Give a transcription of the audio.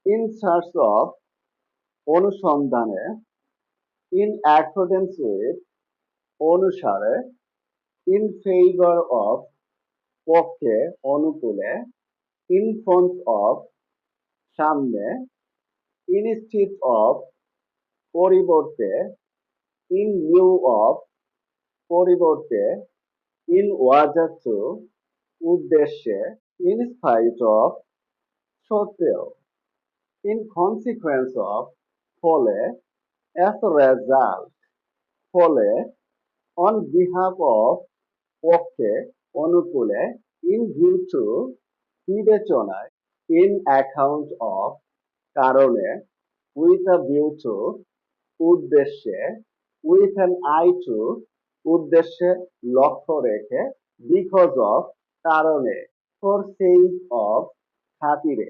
in search of অনুসন্ধানে, in accordance with অনুসারে, in favor of পক্ষে অনুকূলে, in front of সামনে, instead of পরিবর্তে, in lieu of পরিবর্তে, in order to উদ্দেশ্যে, in spite of সত্ত্বেও, in consequence of ফলে, as a result ফলে, on behalf of পক্ষে অনুকূলে, in view to বিবেচনায়, in account of কারণে, with a view to উদ্দেশ্যে, with an eye to উদ্দেশ্যে লক্ষ্য রেখে, because of কারণে, for sake of খাতিরে।